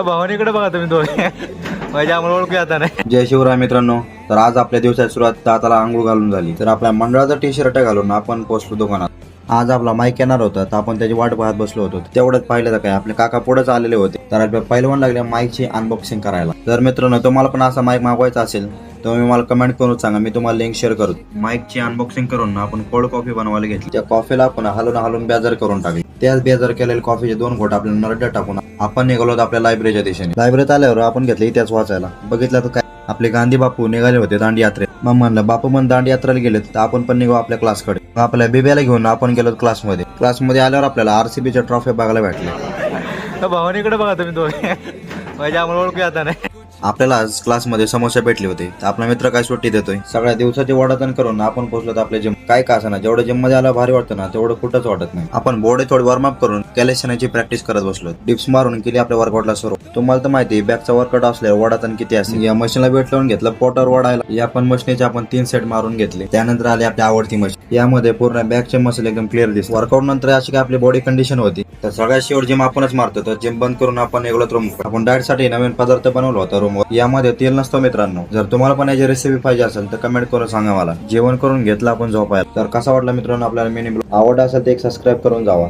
भावानीकडे बघा तुम्ही दोघे माझ्या आम्हाला ओळखू आता नाही. जय शिवराय मित्रांनो. तर आज आपल्या दिवसाची सुरुवात दाताला आंघोळ घालून झाली. तर आपल्या मंडळाचा टी शर्ट घालून आपण पोहोचलो दुकानात. आज आपला माईक येणार होता तर आपण त्याची वाट पाहत बसलो होतो. तेवढंच पाहिलं तर काय आपले काका पुढेच आलेले होते. तर आपल्या पहिलवान लागल्या माईकची अनबॉक्सिंग करायला. तर मित्रांनो तुम्हाला पण असा माईक मागवायचा असेल तर मला कमेंट करून सांगा, मी तुम्हाला लिंक शेअर करतो. माईकची अनबॉक्सिंग करून आपण कोल्ड कॉफी बनवायला घेतली. त्या कॉफीला आपण हलवून बेजार करून टाकली. त्याच बेजार केलेल्या कॉफीचे 2 घोट आपल्याला नरड्यात टाकून आपण निघालो आपल्या लायब्ररीच्या दिशेने. लायब्ररीत आल्यावर आपण घेतलं इतिहास वाचायला. बघितलं तर काय आपले गांधी बापू निघाले होते दांडी यात्रेत. मग म्हणलं बापू पण दांडी यात्रेला गेले तर आपण पण निघू आपल्या क्लासकडे. आपल्या बेब्याला घेऊन आपण गेलो क्लासमध्ये आल्यावर आपल्याला आरसीबीच्या ट्रॉफी बघायला भेटल्या. भावानीकडे बघा तुम्ही दोघे माझ्या आम्हाला ओळखू आता नाही. आपल्याला आज क्लासमध्ये समोसे भेटले होते. तर आपला मित्र काय सुट्टी देतोय. सगळ्या दिवसाचे वडातन करून आपण पोहोचलो तर आपल्या जिम काय का असं ना, जेवढं जिम मध्ये आलं भारी वाटतं ना तेवढं कुठंच वाटत नाही. आपण बॉडी थोडी वॉर्मअप करून कॅलेशनाची प्रॅक्टिस करत बसलो. डिप्स मारून केली आपल्या वर्कआउटला सुरू. तुम्हाला तर माहिती बॅकचा वर्कआउट असल्यावर वडातन किती असते. या मशीनला वेट लावून घेतलं पोटावर वडायला. या पण मशीनचे आपण 3 सेट मारून घेतले. त्यानंतर आले आपली आवडती मशीन. यामध्ये पूर्ण बॅकचे मसल एकदम क्लिअर दिसते. वर्कआउट नंतर अशी काय आपली बॉडी कंडिशन होती. तर सगळ्यात शेवट जिम आपणच मारतो. तर जिम बंद करून आपण निघलो रूम. आपण डाएट साठी नवीन पदार्थ बनवला होता रूमवर. यामध्ये तेल नसतो मित्रांनो. जर तुम्हाला पण याची रेसिपी पाहिजे असेल तर कमेंट करून सांगा मला. जेवण करून घेतलं आपण झोपायला. तर कसा वाटला मित्रांनो आपल्याला मिनी ब्लॉग. आवडला असेल तर एक सबस्क्राईब करून जावा.